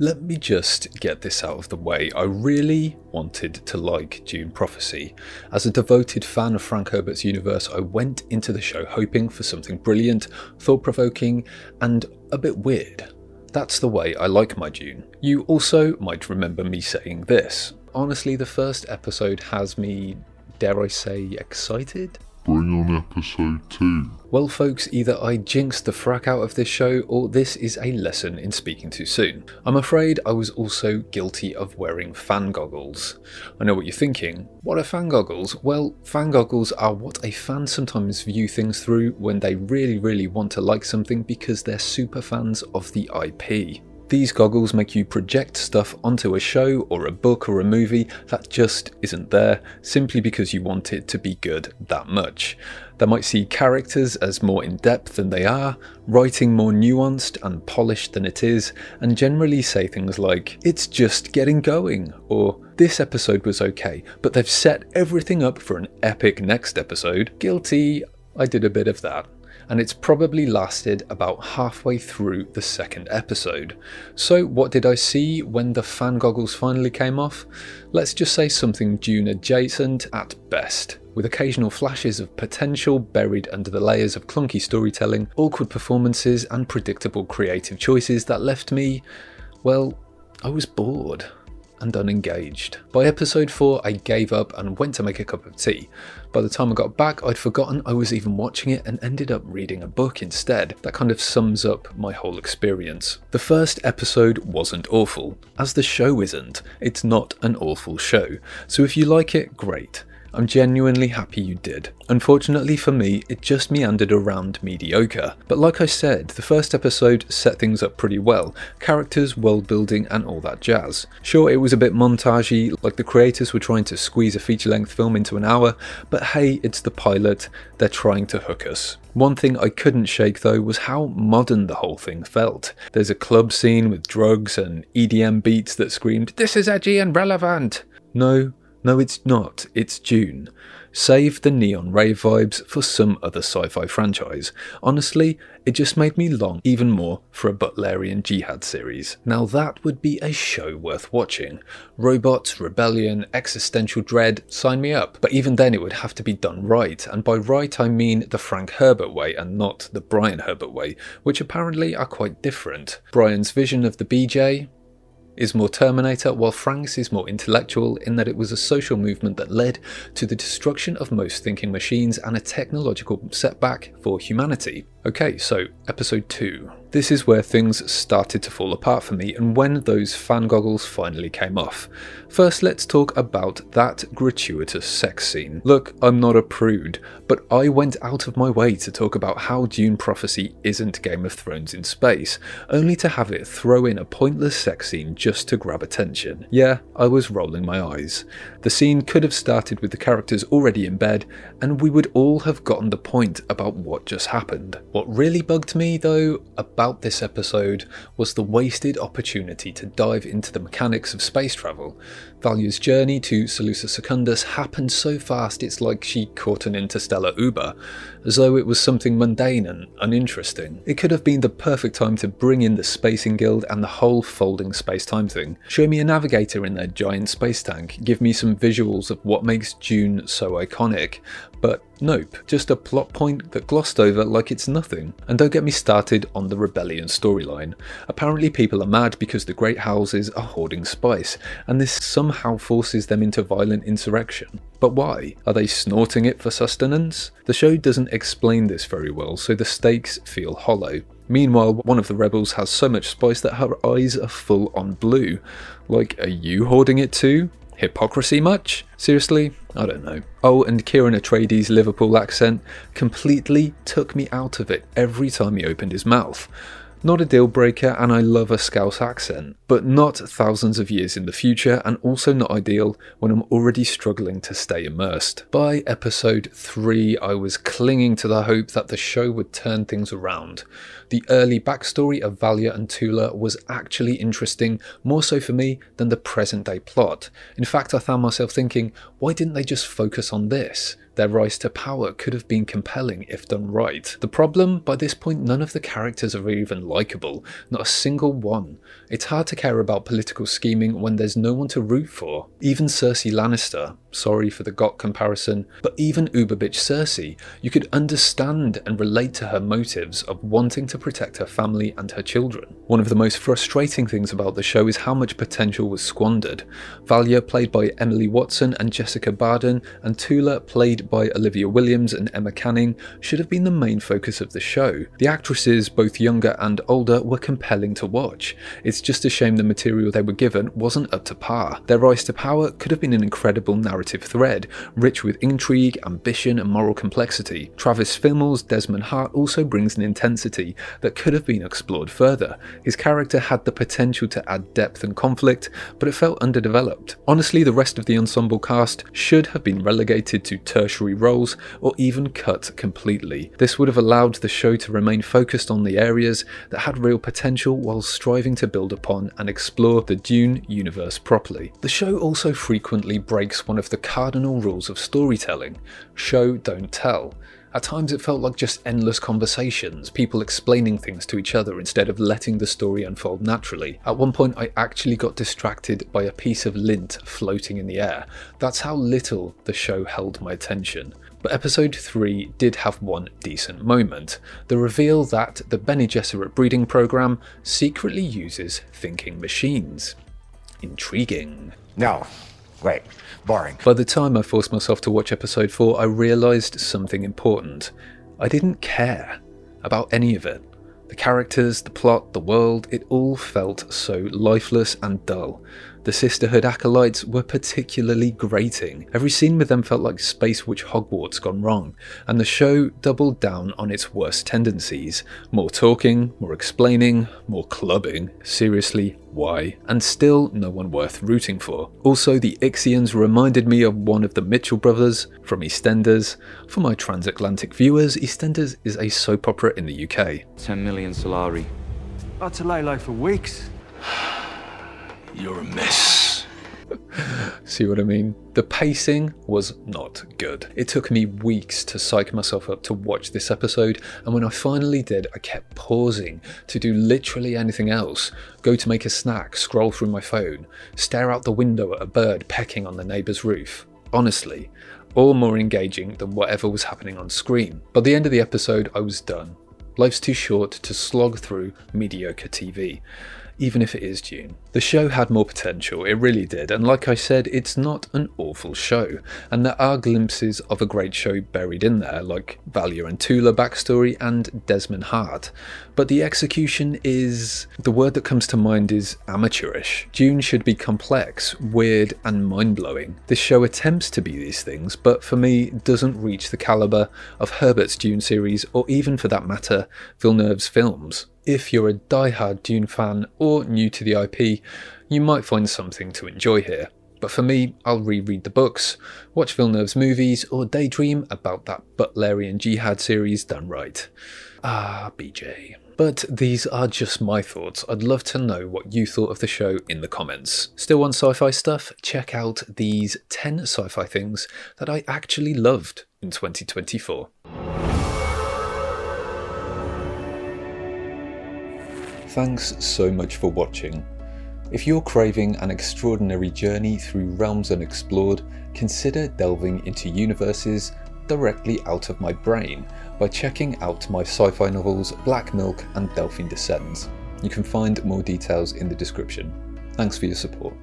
Let me just get this out of the way. I really wanted to like Dune Prophecy. As a devoted fan of Frank Herbert's universe, I went into the show hoping for something brilliant, thought-provoking, and a bit weird. That's the way I like my Dune. You also might remember me saying this. Honestly, the first episode has me, dare I say, excited? Bring on episode 2. Well folks, either I jinxed the frack out of this show or this is a lesson in speaking too soon. I'm afraid I was also guilty of wearing fan goggles. I know what you're thinking. What are fan goggles? Well, fan goggles are what a fan sometimes view things through when they really want to like something because they're super fans of the IP. These goggles make you project stuff onto a show or a book or a movie that just isn't there, simply because you want it to be good that much. They might see characters as more in-depth than they are, writing more nuanced and polished than it is, and generally say things like, "It's just getting going," or "This episode was okay, but they've set everything up for an epic next episode." Guilty, I did a bit of that. And it's probably lasted about halfway through the second episode. So what did I see when the fan goggles finally came off? Let's just say something Dune adjacent at best, with occasional flashes of potential buried under the layers of clunky storytelling, awkward performances and predictable creative choices that left me, well, I was bored and unengaged. By episode 4 I gave up and went to make a cup of tea. By the time I got back I'd forgotten I was even watching it and ended up reading a book instead. That kind of sums up my whole experience. The first episode wasn't awful, as the show isn't. It's not an awful show, so if you like it, great. I'm genuinely happy you did. Unfortunately for me, it just meandered around mediocre. But like I said, the first episode set things up pretty well. Characters, world building and all that jazz. Sure, it was a bit montagey, like the creators were trying to squeeze a feature-length film into an hour, but hey, it's the pilot, they're trying to hook us. One thing I couldn't shake though was how modern the whole thing felt. There's a club scene with drugs and EDM beats that screamed, "This is edgy and relevant!" No, it's not. It's Dune. Save the neon rave vibes for some other sci-fi franchise. Honestly, it just made me long even more for a Butlerian Jihad series. Now that would be a show worth watching. Robots, rebellion, existential dread, sign me up. But even then it would have to be done right, and by right I mean the Frank Herbert way and not the Brian Herbert way, which apparently are quite different. Brian's vision of the BJ is more Terminator, while Frank's is more intellectual in that it was a social movement that led to the destruction of most thinking machines and a technological setback for humanity. Okay, so episode 2. This is where things started to fall apart for me and when those fan goggles finally came off. First, let's talk about that gratuitous sex scene. Look, I'm not a prude, but I went out of my way to talk about how Dune Prophecy isn't Game of Thrones in space, only to have it throw in a pointless sex scene just to grab attention. Yeah, I was rolling my eyes. The scene could have started with the characters already in bed, and we would all have gotten the point about what just happened. What really bugged me, though, about this episode was the wasted opportunity to dive into the mechanics of space travel. Valia's journey to Seleucus Secundus happened so fast it's like she caught an interstellar Uber, as though it was something mundane and uninteresting. It could have been the perfect time to bring in the Spacing Guild and the whole folding space-time thing. Show me a navigator in their giant space tank, give me some visuals of what makes Dune so iconic, but nope, just a plot point that glossed over like it's nothing. And don't get me started on the rebellion storyline. Apparently people are mad because the great houses are hoarding spice, and this somehow forces them into violent insurrection. But why? Are they snorting it for sustenance? The show doesn't explain this very well, so the stakes feel hollow. Meanwhile, one of the rebels has so much spice that her eyes are full on blue. Like, are you hoarding it too? Hypocrisy much? Seriously? I don't know. Oh, and Kieran Atreides' Liverpool accent completely took me out of it every time he opened his mouth. Not a deal breaker, and I love a Scouse accent, but not thousands of years in the future, and also not ideal when I'm already struggling to stay immersed. By episode 3, I was clinging to the hope that the show would turn things around. The early backstory of Valia and Tula was actually interesting, more so for me than the present day plot. In fact, I found myself thinking, why didn't they just focus on this? Their rise to power could have been compelling if done right. The problem, by this point none of the characters are even likeable, not a single one. It's hard to care about political scheming when there's no one to root for. Even Cersei Lannister, sorry for the GOT comparison, but even uber bitch Cersei, you could understand and relate to her motives of wanting to protect her family and her children. One of the most frustrating things about the show is how much potential was squandered. Valia, played by Emily Watson and Jessica Barden, and Tula, played by Olivia Williams and Emma Canning, should have been the main focus of the show. The actresses, both younger and older, were compelling to watch. It's just a shame the material they were given wasn't up to par. Their rise to power could have been an incredible narrative thread, rich with intrigue, ambition and moral complexity. Travis Fimmell's Desmond Hart also brings an intensity that could have been explored further. His character had the potential to add depth and conflict, but it felt underdeveloped. Honestly, the rest of the ensemble cast should have been relegated to tertiary roles or even cut completely. This would have allowed the show to remain focused on the areas that had real potential while striving to build upon and explore the Dune universe properly. The show also frequently breaks one of the cardinal rules of storytelling: show, don't tell. At times it felt like just endless conversations, people explaining things to each other instead of letting the story unfold naturally. At one point I actually got distracted by a piece of lint floating in the air. That's how little the show held my attention. But episode 3 did have one decent moment: the reveal that the Bene Gesserit breeding program secretly uses thinking machines. Intriguing. No. Wait. Boring. By the time I forced myself to watch episode 4, I realised something important. I didn't care about any of it. The characters, the plot, the world, it all felt so lifeless and dull. The Sisterhood acolytes were particularly grating. Every scene with them felt like Space Witch Hogwarts gone wrong, and the show doubled down on its worst tendencies. More talking, more explaining, more clubbing. Seriously, why? And still no one worth rooting for. Also, the Ixians reminded me of one of the Mitchell brothers from EastEnders. For my transatlantic viewers, EastEnders is a soap opera in the UK. 10 million Solari. That's a lay low for weeks. You're a mess. See what I mean? The pacing was not good. It took me weeks to psych myself up to watch this episode, and when I finally did, I kept pausing to do literally anything else. Go to make a snack, scroll through my phone, stare out the window at a bird pecking on the neighbour's roof. Honestly, all more engaging than whatever was happening on screen. By the end of the episode, I was done. Life's too short to slog through mediocre TV, even if it is Dune. The show had more potential, it really did, and like I said, it's not an awful show, and there are glimpses of a great show buried in there, like Valia and Tula backstory and Desmond Hart, but the execution is... the word that comes to mind is amateurish. Dune should be complex, weird and mind-blowing. This show attempts to be these things, but for me doesn't reach the calibre of Herbert's Dune series, or even for that matter, Villeneuve's films. If you're a die-hard Dune fan or new to the IP, you might find something to enjoy here. But for me, I'll reread the books, watch Villeneuve's movies, or daydream about that Butlerian Jihad series done right. Ah, BJ. But these are just my thoughts. I'd love to know what you thought of the show in the comments. Still want sci-fi stuff? Check out these 10 sci-fi things that I actually loved in 2024. Thanks so much for watching. If you're craving an extraordinary journey through realms unexplored, consider delving into universes directly out of my brain by checking out my sci-fi novels Black Milk and Delphine Descends. You can find more details in the description. Thanks for your support.